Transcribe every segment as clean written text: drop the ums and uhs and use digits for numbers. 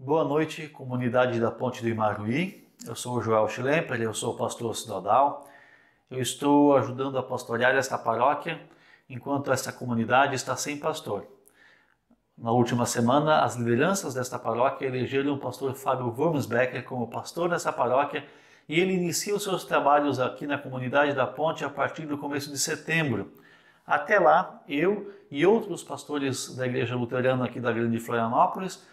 Boa noite, comunidade da Ponte do Imaruí. Eu sou o Joel Schlemper, eu sou o pastor sinodal. Eu estou ajudando a pastorear esta paróquia enquanto esta comunidade está sem pastor. Na última semana, as lideranças desta paróquia elegeram o pastor Fábio Wurmsbecker como pastor dessa paróquia e ele inicia os seus trabalhos aqui na comunidade da Ponte a partir do começo de setembro. Até lá, eu e outros pastores da Igreja Luterana aqui da Grande Florianópolis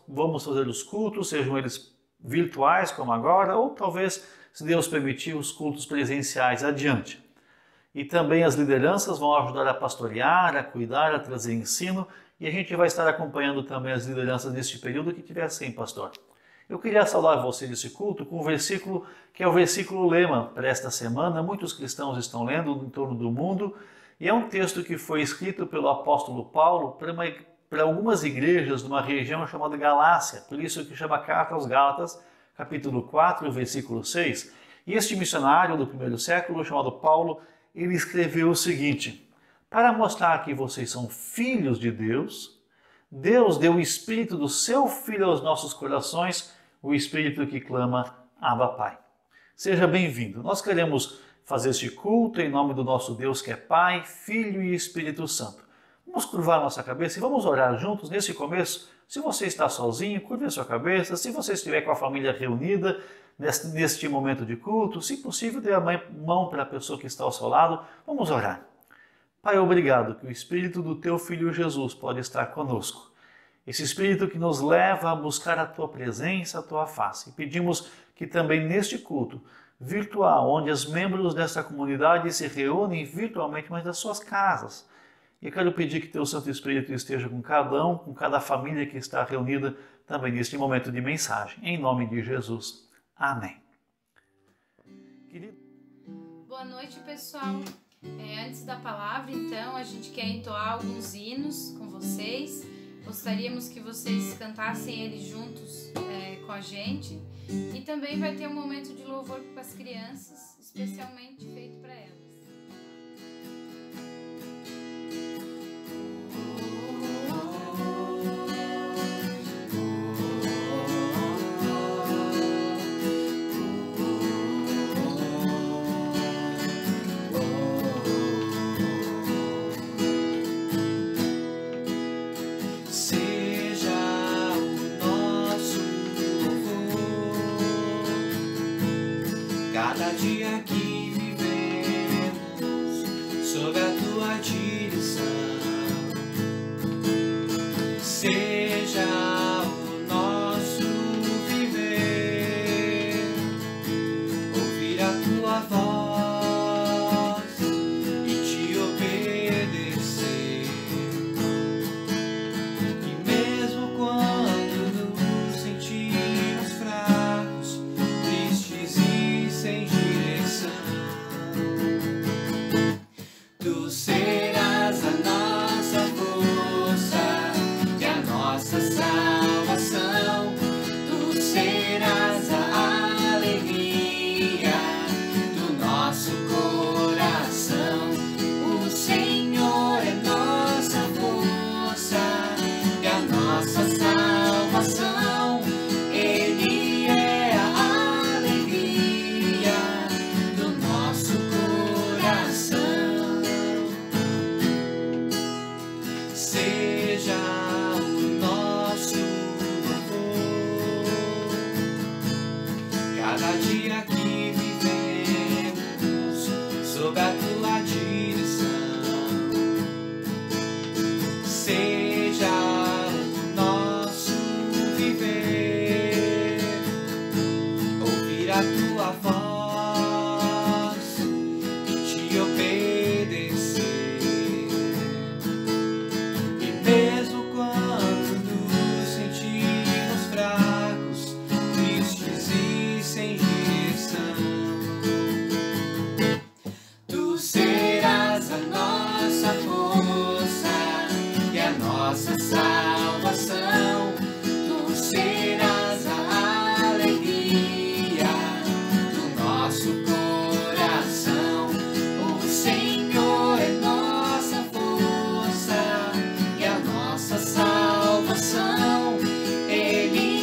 vamos fazer os cultos, sejam eles virtuais como agora, ou talvez, se Deus permitir, os cultos presenciais adiante. E também as lideranças vão ajudar a pastorear, a cuidar, a trazer ensino, e a gente vai estar acompanhando também as lideranças neste período que tiver sem pastor. Eu queria saudar você desse culto com um versículo que é o versículo lema para esta semana. Muitos cristãos estão lendo em torno do mundo, e é um texto que foi escrito pelo apóstolo Paulo para algumas igrejas numa região chamada Galácia, por isso que chama Carta aos Gálatas, capítulo 4, versículo 6. E este missionário do primeiro século, chamado Paulo, ele escreveu o seguinte: para mostrar que vocês são filhos de Deus, Deus deu o Espírito do seu Filho aos nossos corações, o Espírito que clama, Abba Pai. Seja bem-vindo. Nós queremos fazer este culto em nome do nosso Deus que é Pai, Filho e Espírito Santo. Vamos curvar nossa cabeça e vamos orar juntos nesse começo. Se você está sozinho, curve a sua cabeça. Se você estiver com a família reunida neste momento de culto, se possível, dê a mão para a pessoa que está ao seu lado. Vamos orar. Pai, obrigado que o Espírito do Teu Filho Jesus pode estar conosco. Esse Espírito que nos leva a buscar a Tua presença, a Tua face. E pedimos que também neste culto virtual, onde os membros desta comunidade se reúnem virtualmente, mas das suas casas. E eu quero pedir que Teu Santo Espírito esteja com cada um, com cada família que está reunida também neste momento de mensagem. Em nome de Jesus. Amém. Boa noite, pessoal. Antes da palavra, então, a gente quer entoar alguns hinos com vocês. Gostaríamos que vocês cantassem eles juntos com a gente. E também vai ter um momento de louvor para as crianças, especialmente feito para elas. Cada dia que vivemos sob a Tua direção, seja o nosso viver, ouvir a Tua voz e Te obedecer. E mesmo quando nos sentimos fracos, tristes e sem direção, Tu serás a nossa força e a nossa salvação. Tu serás a alegria do nosso coração. O Senhor é nossa força e a nossa salvação. Ele é a alegria do nosso coração. Seja o nosso louvor cada dia que vivemos sob a Tua direção. Seja o nosso viver, ouvir a Tua voz e Te obedecer. E mesmo quando nos sentimos fracos, tristes e sem direção, Tu serás a nossa força e a nossa salvação. Tu serás a alegria do nosso coração. O Senhor é nossa força e a nossa salvação. Ele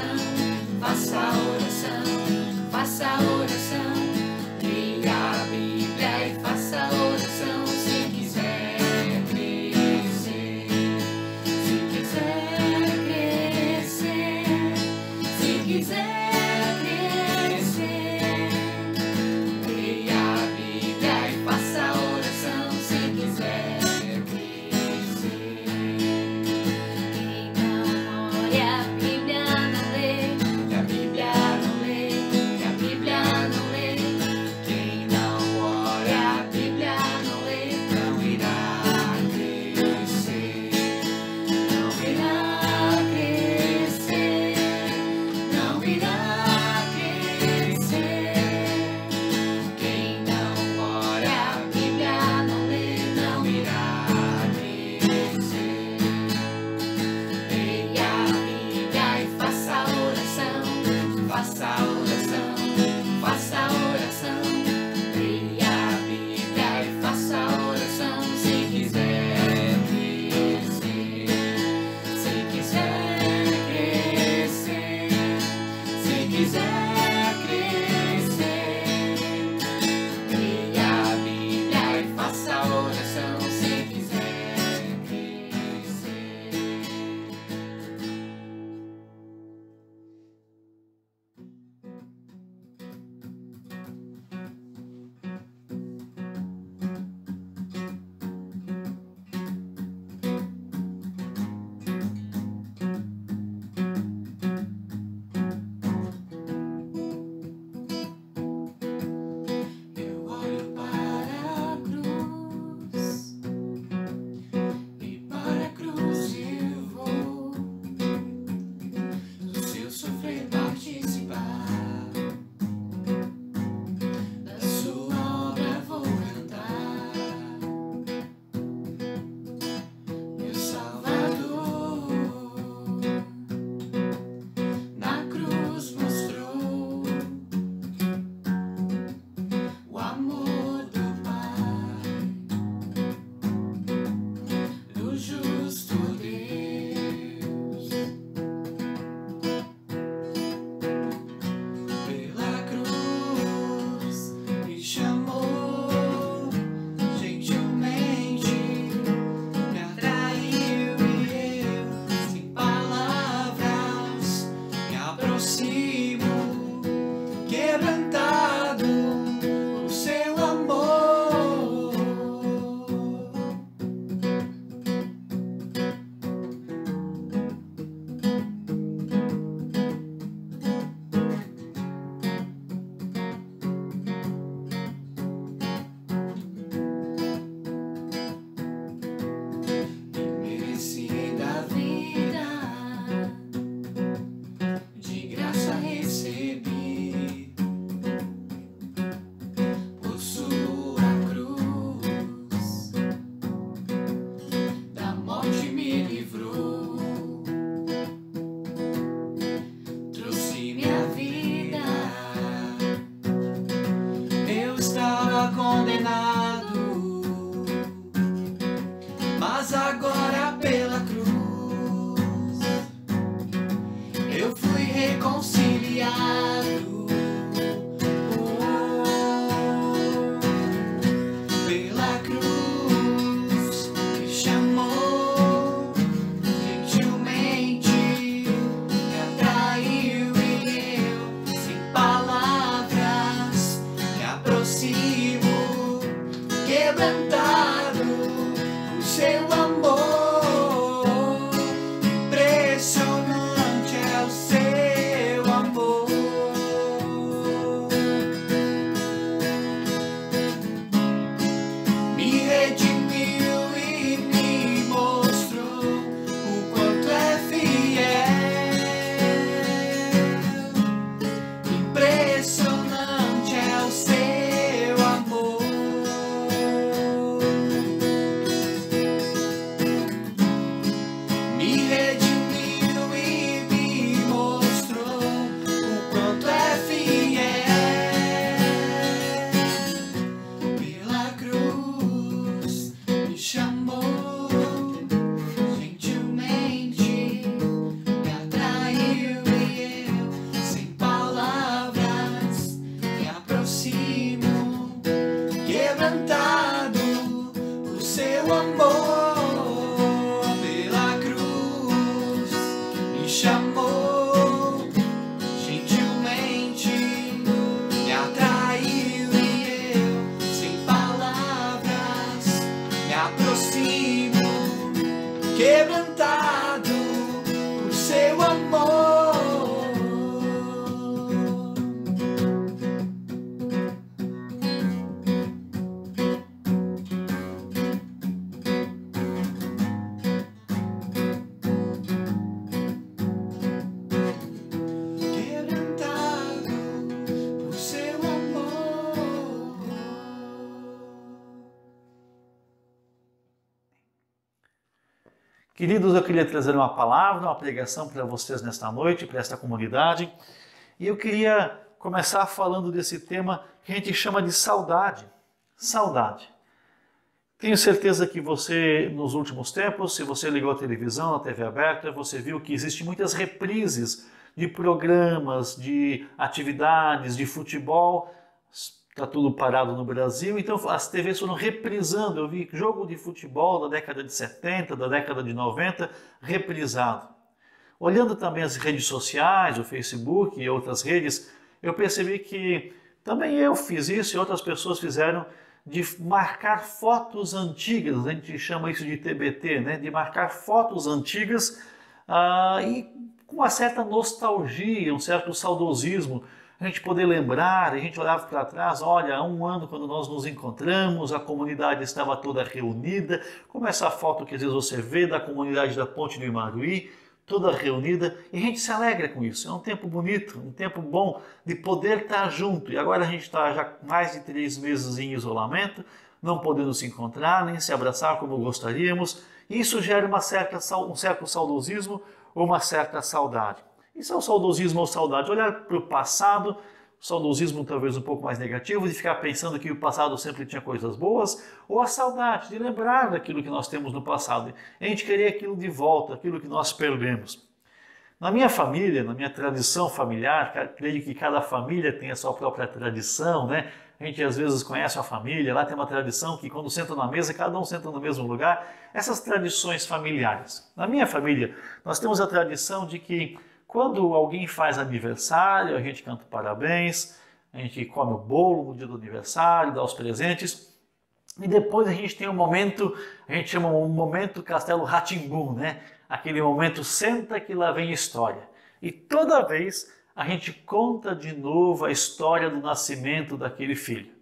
oração, faça a oração, faça a oração. Leia a Bíblia e faça a oração se quiser crescer. Se quiser crescer, se quiser crescer. Leia a Bíblia e faça a oração se quiser crescer. Quem não olha a Bíblia não lê. Que a Bíblia não lê, que a Bíblia não lê. Quem não ora a Bíblia não lê, não irá crescer. Não irá crescer, não irá crescer. Quem não ora a Bíblia não lê, não irá crescer. Leia a Bíblia e faça a oração, faça a oração, faça a oração. Leia a Bíblia e faça a oração se quiser crescer. Se quiser crescer, se quiser crescer. Leia a Bíblia e faça a oração se quiser crescer. Eu olho para a cruz e para a cruz eu vou do seu sofrer participar, da sua obra vou cantar. Meu Salvador na cruz mostrou o amor do Pai, do justo Deus. Pela cruz me chamou gentilmente, me atraiu e eu, sem palavras, me aproximo, quebrantado por seu amor. Merecida a vida, de graça recebi, por sua cruz, da morte me livrou, trouxe minha vida. Eu estava condenado, mas agora pela cruz eu fui reconciliado. Pela cruz me chamou gentilmente, me atraiu e eu, sem palavras, me aproximo, quebrantado por seu amor. Impressionante é o seu amor. Queridos, eu queria trazer uma palavra, uma pregação para vocês nesta noite, para esta comunidade. E eu queria começar falando desse tema que a gente chama de saudade. Saudade. Tenho certeza que você, nos últimos tempos, se você ligou a televisão, a TV aberta, você viu que existem muitas reprises de programas, de atividades, de futebol. Está tudo parado no Brasil, então as TVs foram reprisando. Eu vi jogo de futebol da década de 70, da década de 90, reprisado. Olhando também as redes sociais, o Facebook e outras redes, eu percebi que também eu fiz isso e outras pessoas fizeram, de marcar fotos antigas, a gente chama isso de TBT, né? De marcar fotos antigas e com uma certa nostalgia, um certo saudosismo, a gente poder lembrar, a gente olhava para trás, olha, há um ano quando nós nos encontramos, a comunidade estava toda reunida, como essa foto que às vezes você vê da comunidade da Ponte do Imaruí, toda reunida, e a gente se alegra com isso. É um tempo bonito, um tempo bom de poder estar junto. E agora a gente está já mais de 3 meses em isolamento, não podendo se encontrar, nem se abraçar como gostaríamos, e isso gera um certo saudosismo ou uma certa saudade. Isso é o saudosismo ou saudade. Olhar para o passado, saudosismo talvez um pouco mais negativo, de ficar pensando que o passado sempre tinha coisas boas, ou a saudade, de lembrar daquilo que nós temos no passado. A gente querer aquilo de volta, aquilo que nós perdemos. Na minha família, na minha tradição familiar, creio que cada família tem a sua própria tradição, né? A gente às vezes conhece a família, lá tem uma tradição que quando senta na mesa, cada um senta no mesmo lugar. Essas tradições familiares. Na minha família, nós temos a tradição de que quando alguém faz aniversário, a gente canta parabéns, a gente come o bolo no dia do aniversário, dá os presentes, e depois a gente tem um momento, a gente chama um momento Castelo Rá-Tim-Bum, né? Aquele momento senta que lá vem história. E toda vez a gente conta de novo a história do nascimento daquele filho.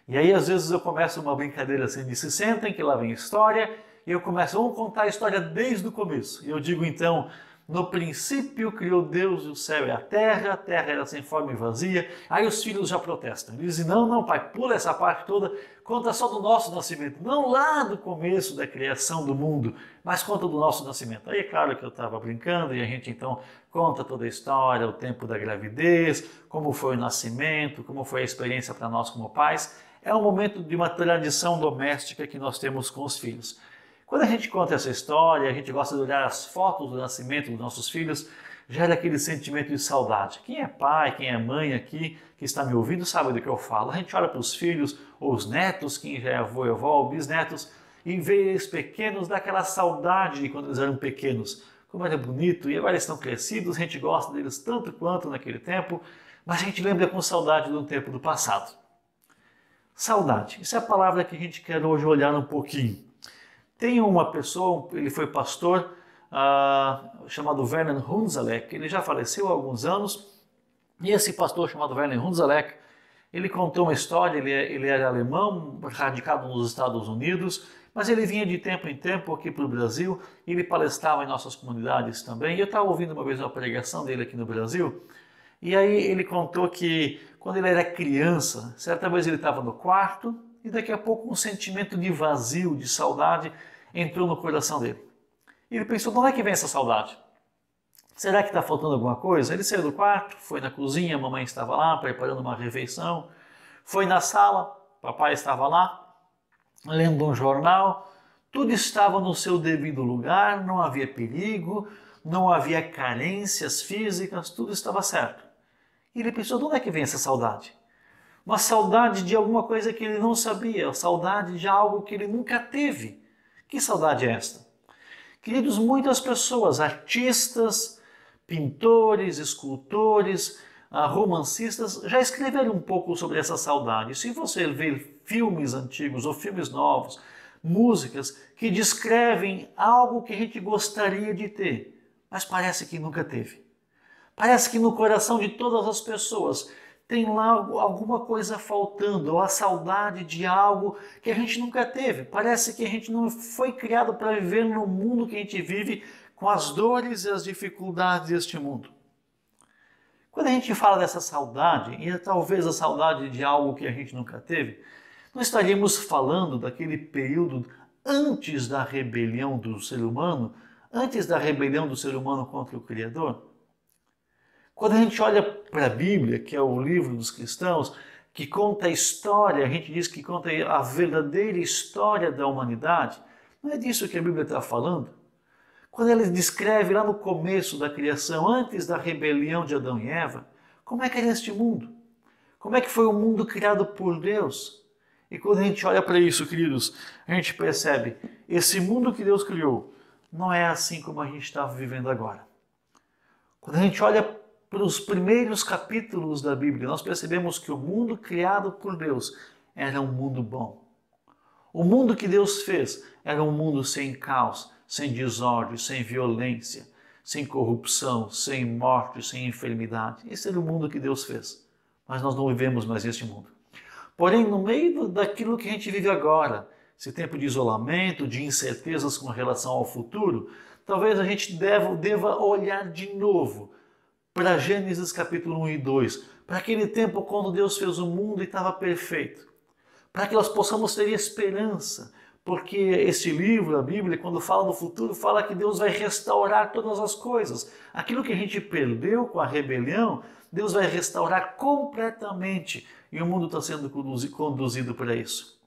E aí às vezes eu começo uma brincadeira assim de se sentem que lá vem história, e eu começo, vamos contar a história desde o começo. E eu digo então, no princípio criou Deus o céu e a terra era sem forma e vazia. Aí os filhos já protestam. Eles dizem, não, pai, pula essa parte toda, conta só do nosso nascimento. Não lá do começo da criação do mundo, mas conta do nosso nascimento. Aí é claro que eu estava brincando e a gente então conta toda a história, o tempo da gravidez, como foi o nascimento, como foi a experiência para nós como pais. É um momento de uma tradição doméstica que nós temos com os filhos. Quando a gente conta essa história, a gente gosta de olhar as fotos do nascimento dos nossos filhos, gera aquele sentimento de saudade. Quem é pai, quem é mãe aqui, que está me ouvindo, sabe do que eu falo. A gente olha para os filhos, ou os netos, quem já é avô e avó, ou bisnetos, e vê eles pequenos, dá aquela saudade de quando eles eram pequenos. Como era bonito, e agora eles estão crescidos, a gente gosta deles tanto quanto naquele tempo, mas a gente lembra com saudade do tempo do passado. Saudade, essa é a palavra que a gente quer hoje olhar um pouquinho. Tem uma pessoa, ele foi pastor, chamado Werner Hunzelek, ele já faleceu há alguns anos, e esse pastor chamado Werner Hunzelek, ele contou uma história, ele era alemão, radicado nos Estados Unidos, mas ele vinha de tempo em tempo aqui para o Brasil, ele palestrava em nossas comunidades também, e eu estava ouvindo uma vez uma pregação dele aqui no Brasil, e aí ele contou que quando ele era criança, certa vez ele estava no quarto, e daqui a pouco um sentimento de vazio, de saudade, entrou no coração dele. E ele pensou, de onde é que vem essa saudade? Será que está faltando alguma coisa? Ele saiu do quarto, foi na cozinha, a mamãe estava lá preparando uma refeição, foi na sala, papai estava lá, lendo um jornal, tudo estava no seu devido lugar, não havia perigo, não havia carências físicas, tudo estava certo. E ele pensou, de onde é que vem essa saudade? Uma saudade de alguma coisa que ele não sabia, saudade de algo que ele nunca teve. Que saudade é esta? Queridos, muitas pessoas, artistas, pintores, escultores, romancistas, já escreveram um pouco sobre essa saudade. Se você ver filmes antigos ou filmes novos, músicas que descrevem algo que a gente gostaria de ter, mas parece que nunca teve. Parece que no coração de todas as pessoas tem lá alguma coisa faltando, ou a saudade de algo que a gente nunca teve. Parece que a gente não foi criado para viver no mundo que a gente vive, com as dores e as dificuldades deste mundo. Quando a gente fala dessa saudade, e talvez a saudade de algo que a gente nunca teve, não estaríamos falando daquele período antes da rebelião do ser humano, antes da rebelião do ser humano contra o Criador? Quando a gente olha para a Bíblia, que é o livro dos cristãos, que conta a história, a gente diz que conta a verdadeira história da humanidade, não é disso que a Bíblia está falando? Quando ela descreve lá no começo da criação, antes da rebelião de Adão e Eva, como é que era este mundo? Como é que foi o mundo criado por Deus? E quando a gente olha para isso, queridos, a gente percebe, esse mundo que Deus criou não é assim como a gente está vivendo agora. Quando a gente olha para os primeiros capítulos da Bíblia, nós percebemos que o mundo criado por Deus era um mundo bom. O mundo que Deus fez era um mundo sem caos, sem desordem, sem violência, sem corrupção, sem morte, sem enfermidade. Esse era o mundo que Deus fez. Mas nós não vivemos mais este mundo. Porém, no meio daquilo que a gente vive agora, esse tempo de isolamento, de incertezas com relação ao futuro, talvez a gente deva olhar de novo para Gênesis capítulo 1 e 2, para aquele tempo quando Deus fez o mundo e estava perfeito, para que nós possamos ter esperança, porque esse livro, a Bíblia, quando fala no futuro, fala que Deus vai restaurar todas as coisas. Aquilo que a gente perdeu com a rebelião, Deus vai restaurar completamente e o mundo está sendo conduzido para isso.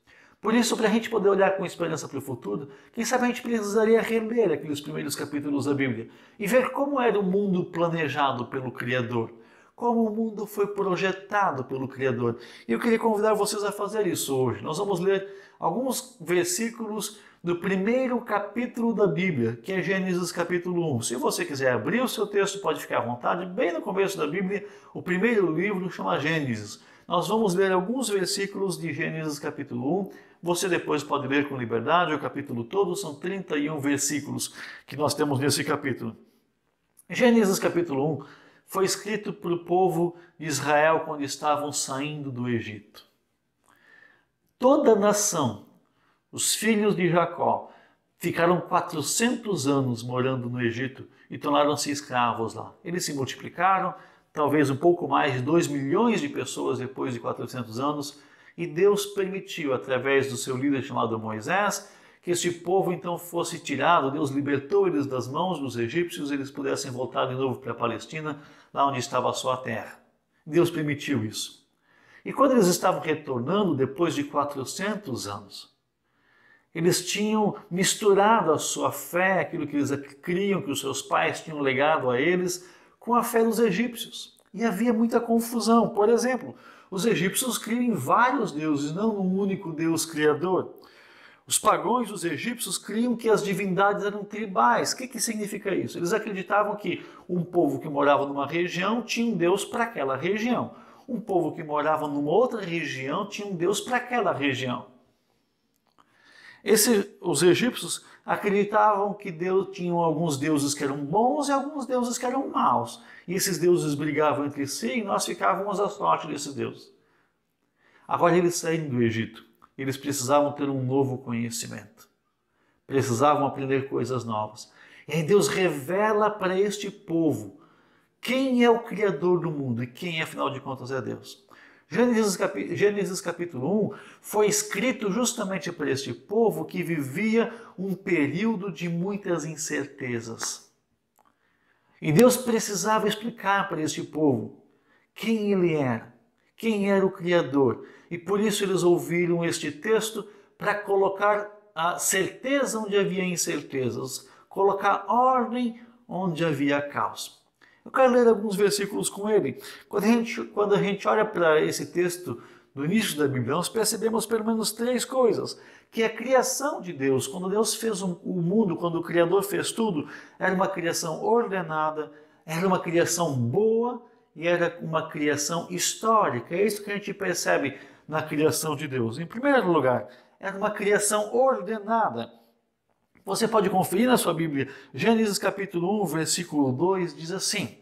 Por isso, para a gente poder olhar com esperança para o futuro, quem sabe a gente precisaria reler aqueles primeiros capítulos da Bíblia e ver como era o mundo planejado pelo Criador, como o mundo foi projetado pelo Criador. E eu queria convidar vocês a fazer isso hoje. Nós vamos ler alguns versículos do primeiro capítulo da Bíblia, que é Gênesis capítulo 1. Se você quiser abrir o seu texto, pode ficar à vontade. Bem no começo da Bíblia, o primeiro livro chama Gênesis. Nós vamos ler alguns versículos de Gênesis capítulo 1. Você depois pode ler com liberdade o capítulo todo, são 31 versículos que nós temos nesse capítulo. Gênesis capítulo 1 foi escrito para o povo de Israel quando estavam saindo do Egito. Toda a nação, os filhos de Jacó, ficaram 400 anos morando no Egito e tornaram-se escravos lá. Eles se multiplicaram, talvez um pouco mais de 2 milhões de pessoas depois de 400 anos, e Deus permitiu, através do seu líder chamado Moisés, que este povo então fosse tirado. Deus libertou eles das mãos dos egípcios e eles pudessem voltar de novo para a Palestina, lá onde estava a sua terra. Deus permitiu isso. E quando eles estavam retornando, depois de 400 anos, eles tinham misturado a sua fé, aquilo que eles criam, que os seus pais tinham legado a eles, com a fé dos egípcios. E havia muita confusão. Por exemplo, os egípcios criam em vários deuses, não num único Deus criador. Os pagãos, os egípcios, criam que as divindades eram tribais. O que significa isso? Eles acreditavam que um povo que morava numa região tinha um Deus para aquela região. Um povo que morava numa outra região tinha um Deus para aquela região. Os egípcios acreditavam que Deus tinha alguns deuses que eram bons e alguns deuses que eram maus. E esses deuses brigavam entre si e nós ficávamos à sorte desses deuses. Agora eles saíram do Egito. Eles precisavam ter um novo conhecimento. Precisavam aprender coisas novas. E aí Deus revela para este povo quem é o Criador do mundo e quem, afinal de contas, é Deus. Gênesis capítulo 1 foi escrito justamente para este povo que vivia um período de muitas incertezas. E Deus precisava explicar para este povo quem ele era, quem era o Criador. E por isso eles ouviram este texto para colocar a certeza onde havia incertezas, colocar ordem onde havia caos. Eu quero ler alguns versículos com ele. Quando a gente olha para esse texto do início da Bíblia, nós percebemos pelo menos 3 coisas. Que a criação de Deus, quando Deus fez o mundo, quando o Criador fez tudo, era uma criação ordenada, era uma criação boa e era uma criação histórica. É isso que a gente percebe na criação de Deus. Em primeiro lugar, era uma criação ordenada. Você pode conferir na sua Bíblia, Gênesis capítulo 1, versículo 2, diz assim: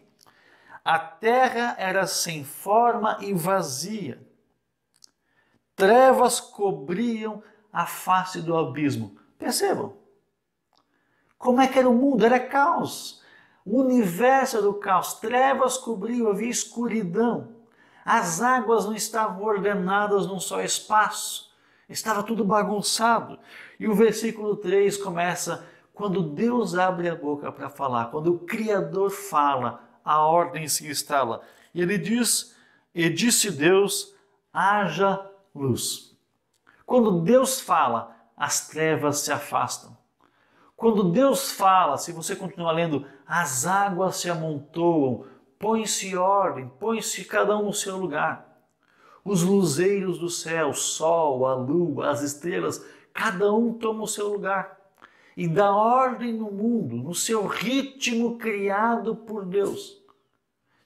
a terra era sem forma e vazia, trevas cobriam a face do abismo. Percebam, como é que era o mundo? Era caos, o universo era o caos, trevas cobriam, havia escuridão, as águas não estavam ordenadas num só espaço. Estava tudo bagunçado. E o versículo 3 começa: quando Deus abre a boca para falar, quando o Criador fala, a ordem se instala. E ele diz: e disse Deus, haja luz. Quando Deus fala, as trevas se afastam. Quando Deus fala, se você continuar lendo, as águas se amontoam, põe-se ordem, põe-se cada um no seu lugar. Os luzeiros do céu, o sol, a lua, as estrelas, cada um toma o seu lugar e dá ordem no mundo, no seu ritmo criado por Deus.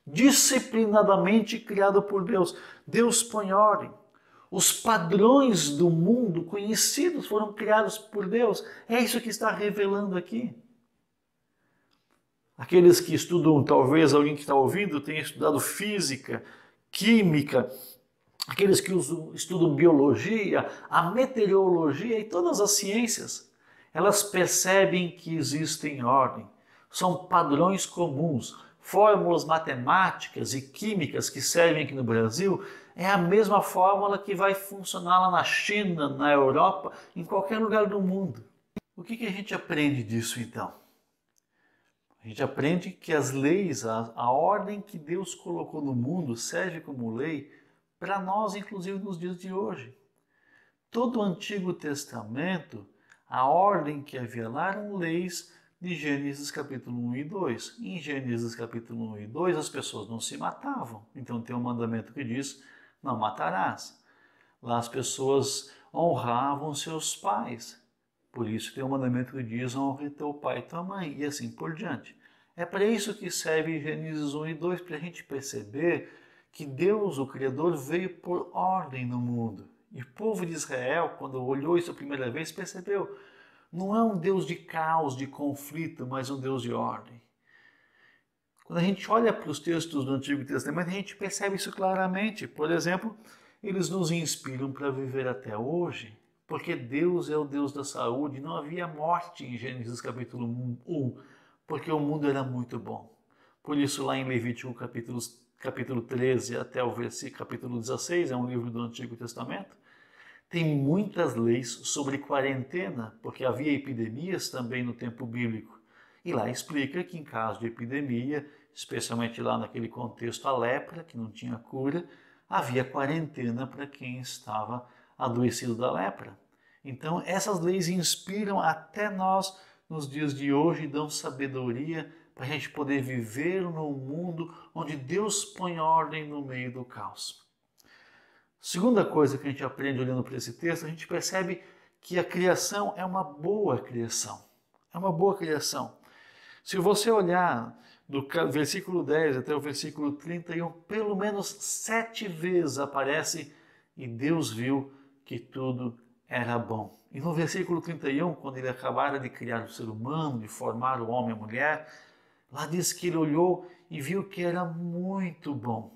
Disciplinadamente criado por Deus. Deus põe ordem. Os padrões do mundo conhecidos foram criados por Deus. É isso que está revelando aqui. Aqueles que estudam, talvez alguém que está ouvindo tenha estudado física, química, aqueles que estudam biologia, a meteorologia e todas as ciências, elas percebem que existem ordem. São padrões comuns, fórmulas matemáticas e químicas que servem aqui no Brasil, é a mesma fórmula que vai funcionar lá na China, na Europa, em qualquer lugar do mundo. O que a gente aprende disso então? A gente aprende que as leis, a ordem que Deus colocou no mundo serve como lei para nós, inclusive nos dias de hoje. Todo o Antigo Testamento, a ordem que havia lá eram leis de Gênesis capítulo 1 e 2. Em Gênesis capítulo 1 e 2 as pessoas não se matavam. Então tem um mandamento que diz, não matarás. Lá as pessoas honravam seus pais. Por isso tem um mandamento que diz, honre teu pai e tua mãe, e assim por diante. É para isso que serve Gênesis 1 e 2, para a gente perceber que Deus, o Criador, veio por ordem no mundo. E o povo de Israel, quando olhou isso a primeira vez, percebeu, não é um Deus de caos, de conflito, mas um Deus de ordem. Quando a gente olha para os textos do Antigo Testamento, a gente percebe isso claramente. Por exemplo, eles nos inspiram para viver até hoje, porque Deus é o Deus da saúde. Não havia morte em Gênesis capítulo 1, porque o mundo era muito bom. Por isso, lá em Levítico capítulo 13 até o versículo capítulo 16, é um livro do Antigo Testamento, tem muitas leis sobre quarentena, porque havia epidemias também no tempo bíblico. E lá explica que em caso de epidemia, especialmente lá naquele contexto a lepra, que não tinha cura, havia quarentena para quem estava adoecido da lepra. Então essas leis inspiram até nós nos dias de hoje e dão sabedoria para a gente poder viver num mundo onde Deus põe ordem no meio do caos. Segunda coisa que a gente aprende olhando para esse texto, a gente percebe que a criação é uma boa criação. É uma boa criação. Se você olhar do versículo 10 até o versículo 31, pelo menos 7 vezes aparece e Deus viu que tudo era bom. E no versículo 31, quando ele acabara de criar o ser humano, de formar o homem e a mulher, lá diz que ele olhou e viu que era muito bom.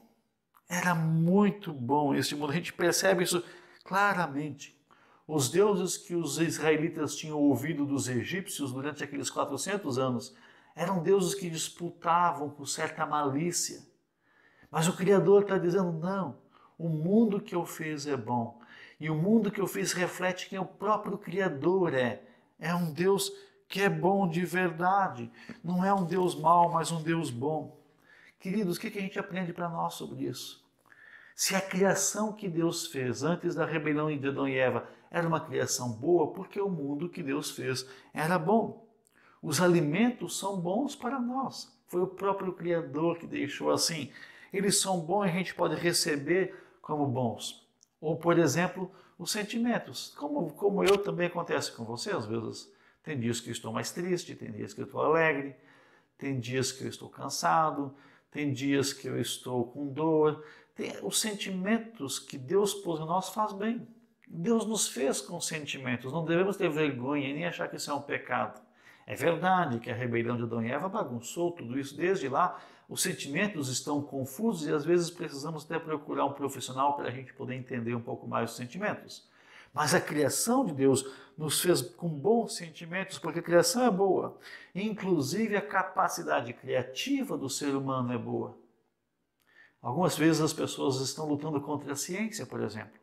Era muito bom este mundo. A gente percebe isso claramente. Os deuses que os israelitas tinham ouvido dos egípcios durante aqueles 400 anos eram deuses que disputavam com certa malícia. Mas o Criador está dizendo, não, o mundo que eu fiz é bom. E o mundo que eu fiz reflete quem o próprio Criador é. É um Deus que é bom de verdade. Não é um Deus mau, mas um Deus bom. Queridos, o que a gente aprende para nós sobre isso? Se a criação que Deus fez antes da rebelião de Adão e Eva era uma criação boa, porque o mundo que Deus fez era bom. Os alimentos são bons para nós. Foi o próprio Criador que deixou assim. Eles são bons e a gente pode receber como bons. Ou, por exemplo, os sentimentos. Como eu também acontece com você, às vezes. Tem dias que eu estou mais triste, tem dias que eu estou alegre, tem dias que eu estou cansado, tem dias que eu estou com dor. Os sentimentos que Deus pôs em nós faz bem. Deus nos fez com sentimentos. Não devemos ter vergonha e nem achar que isso é um pecado. É verdade que a rebelião de Adão e Eva bagunçou tudo isso. Desde lá, os sentimentos estão confusos e às vezes precisamos até procurar um profissional para a gente poder entender um pouco mais os sentimentos. Mas a criação de Deus nos fez com bons sentimentos, porque a criação é boa. Inclusive a capacidade criativa do ser humano é boa. Algumas vezes as pessoas estão lutando contra a ciência, por exemplo.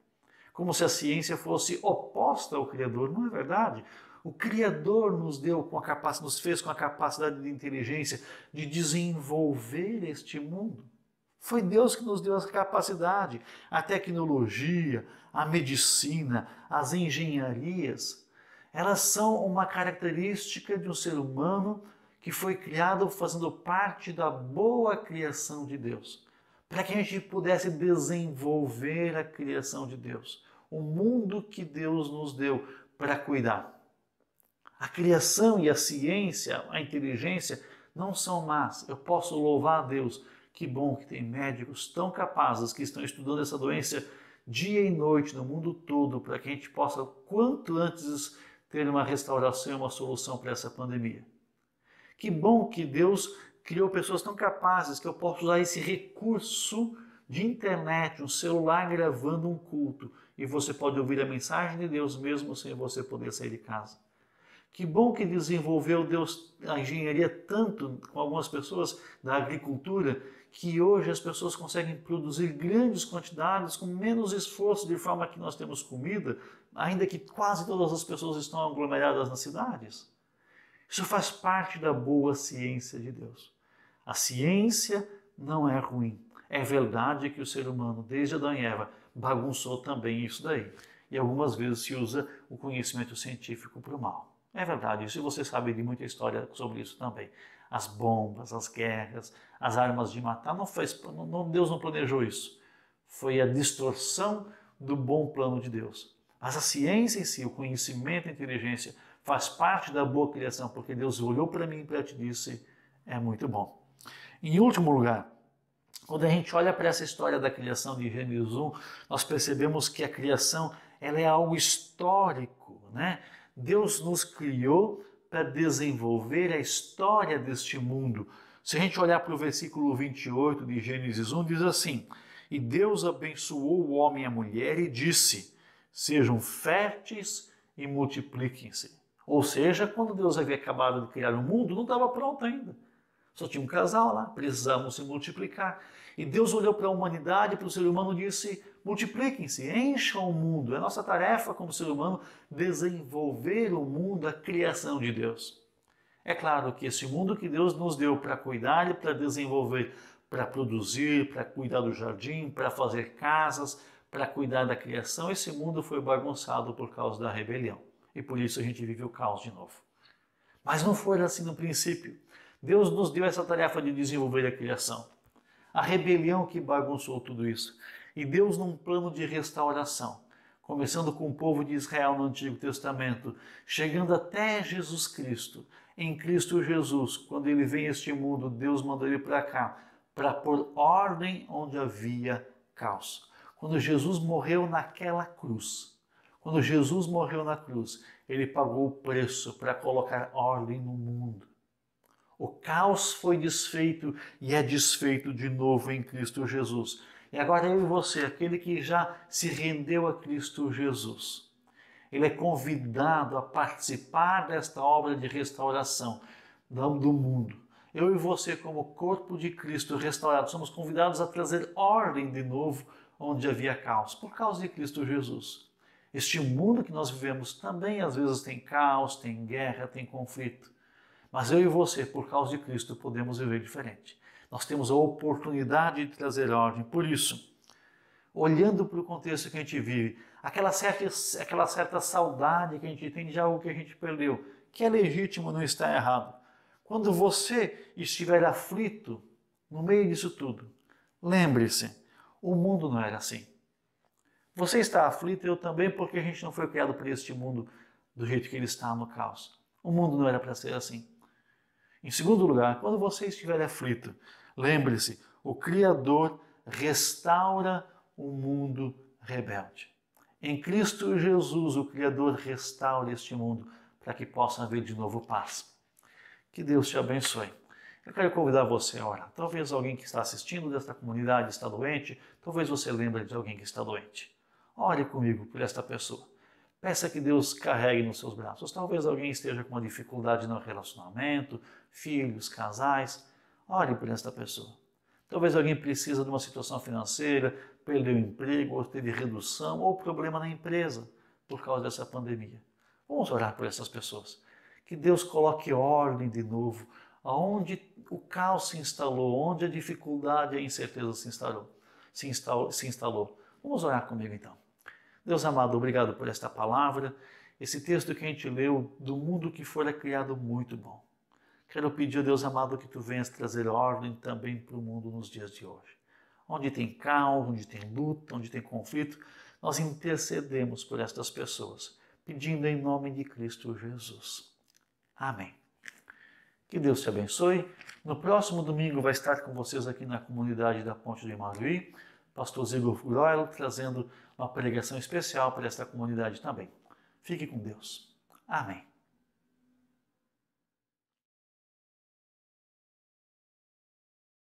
como se a ciência fosse oposta ao Criador. Não é verdade. O Criador nos fez com a capacidade de inteligência de desenvolver este mundo. Foi Deus que nos deu essa capacidade. A tecnologia, a medicina, as engenharias, elas são uma característica de um ser humano que foi criado fazendo parte da boa criação de Deus, para que a gente pudesse desenvolver a criação de Deus, o mundo que Deus nos deu para cuidar. A criação e a ciência, a inteligência, não são más. Eu posso louvar a Deus. Que bom que tem médicos tão capazes que estão estudando essa doença dia e noite no mundo todo para que a gente possa, quanto antes, ter uma restauração e uma solução para essa pandemia. Que bom que Deus criou pessoas tão capazes que eu posso usar esse recurso de internet, um celular gravando um culto, e você pode ouvir a mensagem de Deus mesmo sem você poder sair de casa. Que bom que desenvolveu Deus a engenharia tanto com algumas pessoas da agricultura, que hoje as pessoas conseguem produzir grandes quantidades com menos esforço, de forma que nós temos comida, ainda que quase todas as pessoas estão aglomeradas nas cidades. Isso faz parte da boa ciência de Deus. A ciência não é ruim. É verdade que o ser humano, desde Adão e Eva, bagunçou também isso daí. E algumas vezes se usa o conhecimento científico para o mal. É verdade isso, e você sabe de muita história sobre isso também. As bombas, as guerras, as armas de matar, Deus não planejou isso. Foi a distorção do bom plano de Deus. Mas a ciência em si, o conhecimento, a inteligência, faz parte da boa criação, porque Deus olhou para mim e para ti e disse, é muito bom. Em último lugar, quando a gente olha para essa história da criação de Gênesis 1, nós percebemos que a criação ela é algo histórico, né? Deus nos criou para desenvolver a história deste mundo. Se a gente olhar para o versículo 28 de Gênesis 1, diz assim, e Deus abençoou o homem e a mulher e disse, sejam férteis e multipliquem-se. Ou seja, quando Deus havia acabado de criar o mundo, não estava pronto ainda. Só tinha um casal lá, precisavam se multiplicar. E Deus olhou para a humanidade, para o ser humano e disse, multipliquem-se, encham o mundo. É nossa tarefa como ser humano desenvolver o mundo, a criação de Deus. É claro que esse mundo que Deus nos deu para cuidar e para desenvolver, para produzir, para cuidar do jardim, para fazer casas, para cuidar da criação, esse mundo foi bagunçado por causa da rebelião. E por isso a gente vive o caos de novo. Mas não foi assim no princípio. Deus nos deu essa tarefa de desenvolver a criação. A rebelião que bagunçou tudo isso. E Deus num plano de restauração, começando com o povo de Israel no Antigo Testamento, chegando até Jesus Cristo. Em Cristo Jesus, quando ele vem a este mundo, Deus mandou ele para cá, para pôr ordem onde havia caos. Quando Jesus morreu naquela cruz, quando Jesus morreu na cruz, ele pagou o preço para colocar ordem no mundo. O caos foi desfeito e é desfeito de novo em Cristo Jesus. E agora eu e você, aquele que já se rendeu a Cristo Jesus, ele é convidado a participar desta obra de restauração do mundo. Eu e você, como corpo de Cristo restaurado, somos convidados a trazer ordem de novo onde havia caos, por causa de Cristo Jesus. Este mundo que nós vivemos também às vezes tem caos, tem guerra, tem conflito. Mas eu e você, por causa de Cristo, podemos viver diferente. Nós temos a oportunidade de trazer ordem. Por isso, olhando para o contexto que a gente vive, aquela certa saudade que a gente tem de algo que a gente perdeu, que é legítimo, não está errado. Quando você estiver aflito no meio disso tudo, lembre-se, o mundo não era assim. Você está aflito, eu também, porque a gente não foi criado para este mundo do jeito que ele está no caos. O mundo não era para ser assim. Em segundo lugar, quando você estiver aflito, lembre-se, o Criador restaura o mundo rebelde. Em Cristo Jesus, o Criador restaura este mundo para que possa haver de novo paz. Que Deus te abençoe. Eu quero convidar você a orar. Talvez alguém que está assistindo desta comunidade está doente, talvez você lembre de alguém que está doente. Ore comigo por esta pessoa. Peça que Deus carregue nos seus braços. Talvez alguém esteja com uma dificuldade no relacionamento, filhos, casais. Ore por esta pessoa. Talvez alguém precisa de uma situação financeira, perdeu o emprego, ou teve redução, ou problema na empresa por causa dessa pandemia. Vamos orar por essas pessoas. Que Deus coloque ordem de novo, aonde o caos se instalou, onde a dificuldade e a incerteza se instalou. Vamos orar comigo então. Deus amado, obrigado por esta palavra, esse texto que a gente leu, do mundo que fora criado muito bom. Quero pedir, Deus amado, que Tu venhas trazer ordem também para o mundo nos dias de hoje. Onde tem caos, onde tem luta, onde tem conflito, nós intercedemos por estas pessoas, pedindo em nome de Cristo Jesus. Amém. Que Deus te abençoe. No próximo domingo vai estar com vocês aqui na comunidade da Ponte do Imaruí, pastor Zigo Groilo, trazendo uma pregação especial para esta comunidade também. Fique com Deus. Amém.